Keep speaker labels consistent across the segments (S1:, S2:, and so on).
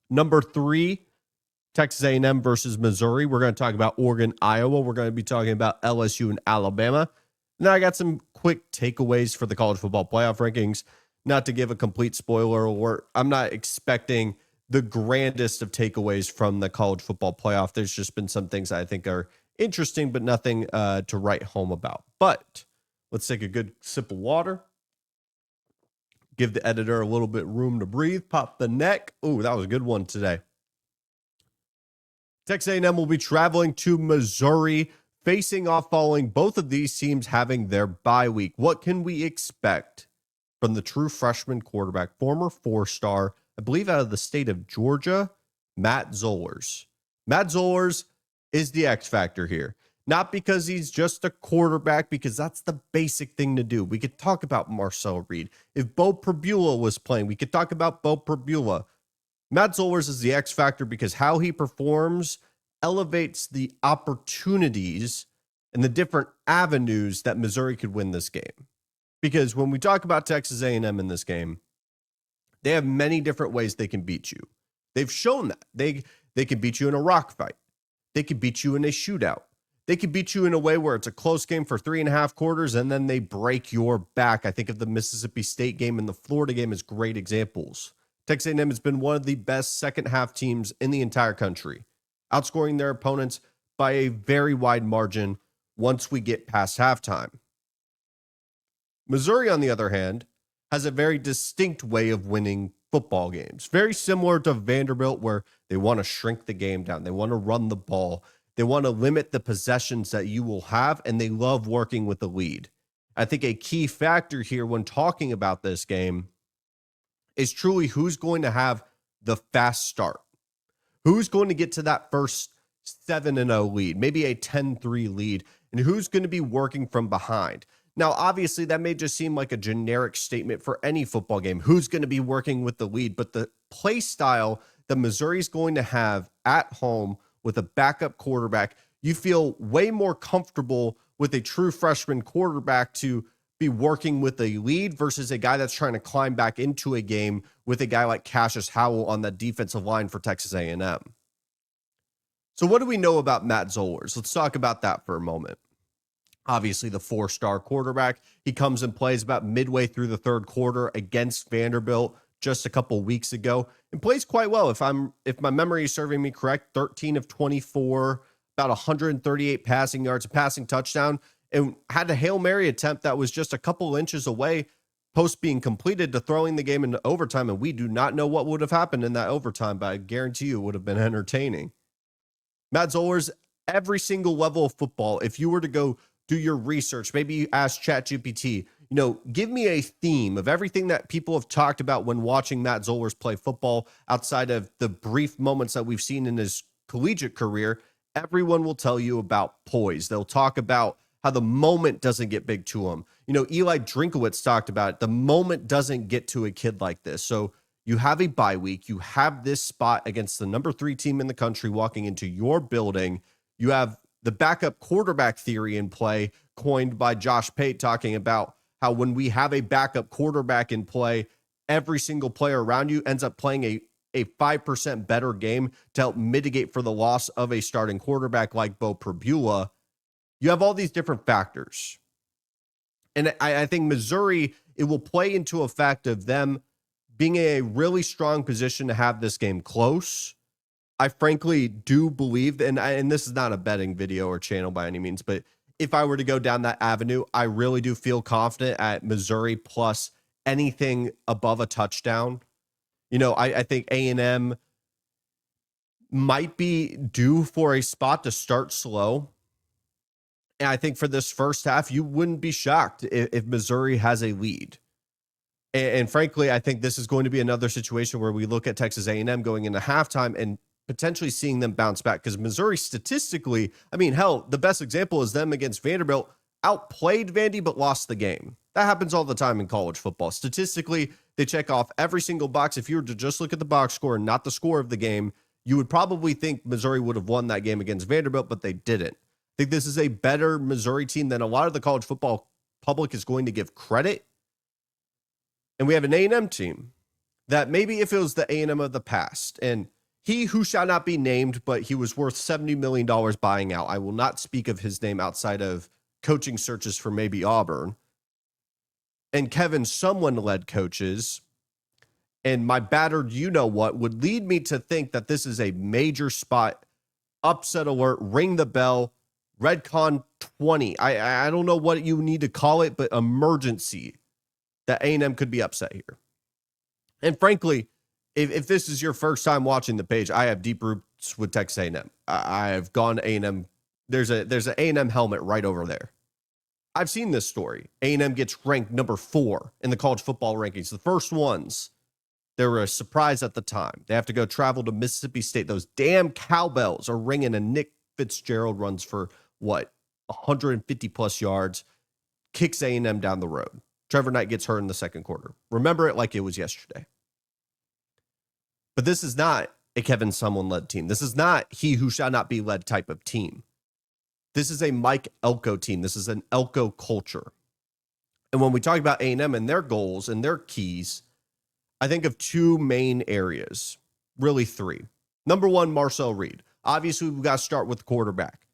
S1: Number 3, Texas A&M versus Missouri. We're going to talk about Oregon, Iowa. We're going to be talking about LSU and Alabama. Now I got some quick takeaways for the college football playoff rankings. Not to give a complete spoiler alert, I'm not expecting the grandest of takeaways from the college football playoff. There's just been some things I think are interesting, but nothing to write home about. But let's take a good sip of water. Give the editor a little bit room to breathe. Pop the neck. Ooh, that was a good one today. Texas A&M will be traveling to Missouri, facing off following both of these teams having their bye week. What can we expect from the true freshman quarterback, former 4-star, I believe out of the state of Georgia, Matt Zollers? Matt Zollers is the X factor here. Not because he's just a quarterback, because that's the basic thing to do. We could talk about Marcel Reed. If Bo Pribula was playing, we could talk about Bo Pribula. Matt Zollers is the X factor because how he performs elevates the opportunities and the different avenues that Missouri could win this game. Because when we talk about Texas A&M in this game, they have many different ways they can beat you. They've shown that. They can beat you in a rock fight. They can beat you in a shootout. They could beat you in a way where it's a close game for 3.5 quarters and then they break your back. I think of the Mississippi State game and the Florida game as great examples. Texas A&M has been one of the best second-half teams in the entire country, outscoring their opponents by a very wide margin once we get past halftime. Missouri, on the other hand, has a very distinct way of winning football games. Very similar to Vanderbilt, where they want to shrink the game down. They want to run the ball. They want to limit the possessions that you will have, and they love working with the lead. I think a key factor here when talking about this game is truly who's going to have the fast start. Who's going to get to that first 7-0 lead, maybe a 10-3 lead, and who's going to be working from behind. Now, obviously, that may just seem like a generic statement for any football game. Who's going to be working with the lead? But the play style that Missouri's going to have at home with a backup quarterback, you feel way more comfortable with a true freshman quarterback to be working with a lead versus a guy that's trying to climb back into a game with a guy like Cassius Howell on the defensive line for Texas A&M. So what do we know about Matt Zollers? Let's talk about that for a moment. Obviously, the 4-star quarterback. He comes and plays about midway through the third quarter against Vanderbilt just a couple weeks ago and plays quite well. If my memory is serving me correct, 13 of 24, about 138 passing yards, a passing touchdown, and had a Hail Mary attempt that was just a couple inches away post being completed to throwing the game into overtime. And we do not know what would have happened in that overtime, but I guarantee you it would have been entertaining. Matt Zollers, every single level of football, if you were to go do your research, maybe you ask ChatGPT, give me a theme of everything that people have talked about when watching Matt Zollers play football outside of the brief moments that we've seen in his collegiate career. Everyone will tell you about poise. They'll talk about how the moment doesn't get big to him. Eli Drinkowitz talked about it. The moment doesn't get to a kid like this. So you have a bye week. You have this spot against the number 3 team in the country walking into your building. You have the backup quarterback theory in play, coined by Josh Pate, talking about how when we have a backup quarterback in play, every single player around you ends up playing a 5% better game to help mitigate for the loss of a starting quarterback like Bo Pribula. You have all these different factors. And I think Missouri, it will play into a fact of them being in a really strong position to have this game close. I frankly do believe, and this is not a betting video or channel by any means, but if I were to go down that avenue, I really do feel confident at Missouri plus anything above a touchdown. I think A&M might be due for a spot to start slow. And I think for this first half, you wouldn't be shocked if Missouri has a lead. And frankly, I think this is going to be another situation where we look at Texas A&M going into halftime and potentially seeing them bounce back, because Missouri statistically, the best example is them against Vanderbilt, outplayed Vandy but lost the game. That happens all the time in college football. Statistically, they check off every single box. If you were to just look at the box score and not the score of the game, you would probably think Missouri would have won that game against Vanderbilt, but they didn't. I think this is a better Missouri team than a lot of the college football public is going to give credit. And we have an A&M team that maybe if it was the A&M of the past, and He who shall not be named, but he was worth $70 million buying out. I will not speak of his name outside of coaching searches for maybe Auburn. And Kevin Sumlin led coaches. And my battered you-know-what would lead me to think that this is a major spot. Upset alert, ring the bell, Redcon 20. I don't know what you need to call it, but emergency that A&M could be upset here. And frankly, if this is your first time watching the page, I have deep roots with Texas A&M. I have gone A&M. There's an A&M helmet right over there. I've seen this story. A&M gets ranked number 4 in the college football rankings. The first ones, they were a surprise at the time. They have to go travel to Mississippi State. Those damn cowbells are ringing, and Nick Fitzgerald runs for, 150 plus yards, kicks A&M down the road. Trevor Knight gets hurt in the second quarter. Remember it like it was yesterday. But this is not a Kevin Sumlin-led team. This is not he who shall not be led type of team. This is a Mike Elko team. This is an Elko culture. And when we talk about A&M and their goals and their keys, I think of 2 main areas, really 3. Number 1, Marcel Reed. Obviously, we've got to start with the quarterback.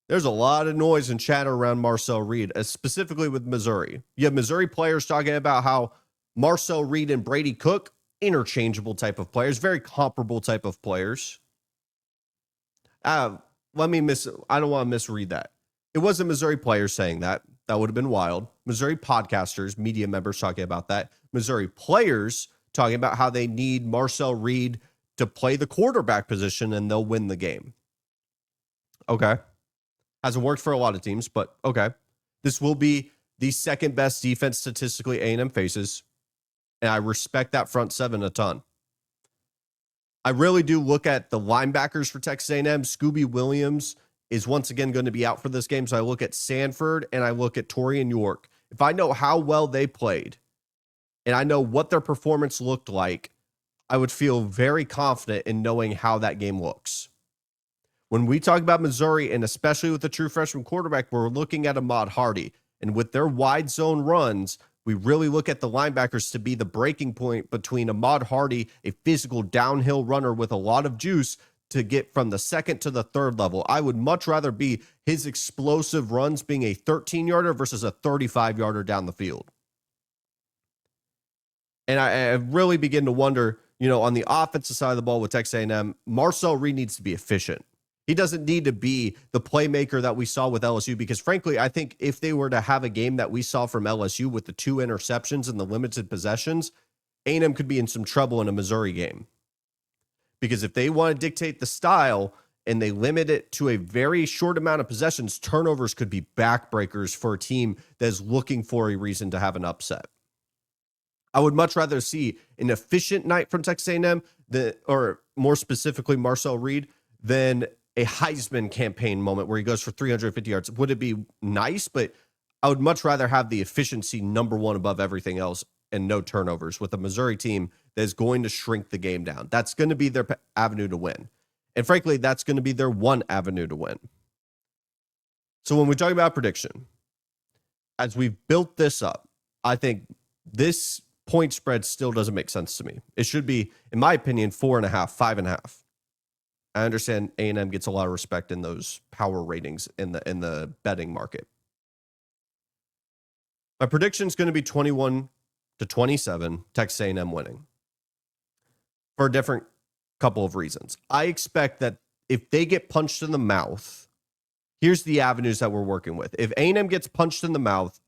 S1: There's a lot of noise and chatter around Marcel Reed, specifically with Missouri. You have Missouri players talking about how Marcel Reed and Brady Cook, interchangeable type of players, very comparable type of players. I don't want to misread that. It wasn't Missouri players saying that. That would have been wild. Missouri podcasters, media members talking about that. Missouri players talking about how they need Marcel Reed to play the quarterback position and they'll win the game. Okay. Hasn't worked for a lot of teams, but okay. This will be the second best defense statistically A&M faces, and I respect that front 7 a ton. I really do look at the linebackers for Texas A&M. Scooby Williams is once again going to be out for this game, so I look at Sanford and I look at Torian York. If I know how well they played and I know what their performance looked like, I would feel very confident in knowing how that game looks. When we talk about Missouri, and especially with the true freshman quarterback, we're looking at Ahmad Hardy. And with their wide zone runs, we really look at the linebackers to be the breaking point between Ahmad Hardy, a physical downhill runner with a lot of juice, to get from the second to the third level. I would much rather be his explosive runs being a 13-yarder versus a 35-yarder down the field. And I really begin to wonder, on the offensive side of the ball with Texas A&M, Marcel Reed needs to be efficient. He doesn't need to be the playmaker that we saw with LSU, because frankly, I think if they were to have a game that we saw from LSU with the 2 interceptions and the limited possessions, A&M could be in some trouble in a Missouri game. Because if they want to dictate the style and they limit it to a very short amount of possessions, turnovers could be backbreakers for a team that is looking for a reason to have an upset. I would much rather see an efficient night from Texas A&M, or more specifically Marcel Reed, than a Heisman campaign moment where he goes for 350 yards. Would it be nice? But I would much rather have the efficiency number 1 above everything else and no turnovers with a Missouri team that is going to shrink the game down. That's going to be their avenue to win. And frankly, that's going to be their one avenue to win. So when we talk about prediction, as we've built this up, I think this point spread still doesn't make sense to me. It should be, in my opinion, 4.5, 5.5. I understand A&M gets a lot of respect in those power ratings in the betting market. My prediction is going to be 21-27, Texas A&M winning, for a different couple of reasons. I expect that if they get punched in the mouth, here's the avenues that we're working with. If A&M gets punched in the mouth,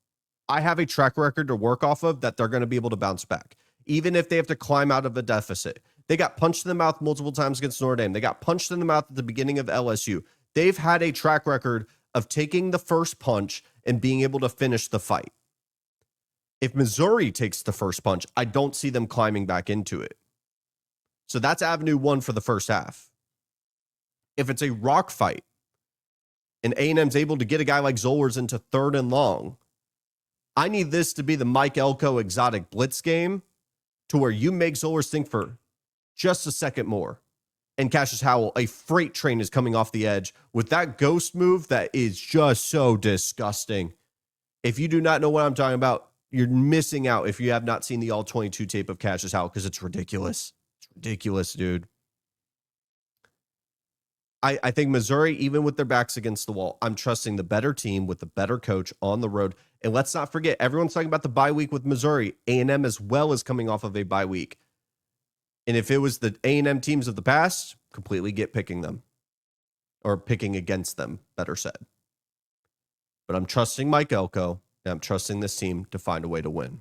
S1: I have a track record to work off of that they're going to be able to bounce back, even if they have to climb out of a deficit. They got punched in the mouth multiple times against Notre Dame. They got punched in the mouth at the beginning of LSU. They've had a track record of taking the first punch and being able to finish the fight. If Missouri takes the first punch, I don't see them climbing back into it. So that's avenue 1 for the first half. If it's a rock fight and A&M's able to get a guy like Zollers into 3rd and long, I need this to be the Mike Elko exotic blitz game to where you make Zollers think for just a second more. And Cassius Howell, a freight train, is coming off the edge with that ghost move that is just so disgusting. If you do not know what I'm talking about, you're missing out if you have not seen the All-22 tape of Cassius Howell, because it's ridiculous. It's ridiculous, dude. I think Missouri, even with their backs against the wall, I'm trusting the better team with the better coach on the road. And let's not forget, everyone's talking about the bye week with Missouri. A&M as well is coming off of a bye week. And if it was the A&M teams of the past, completely get picking them. Or picking against them, better said. But I'm trusting Mike Elko, and I'm trusting this team to find a way to win.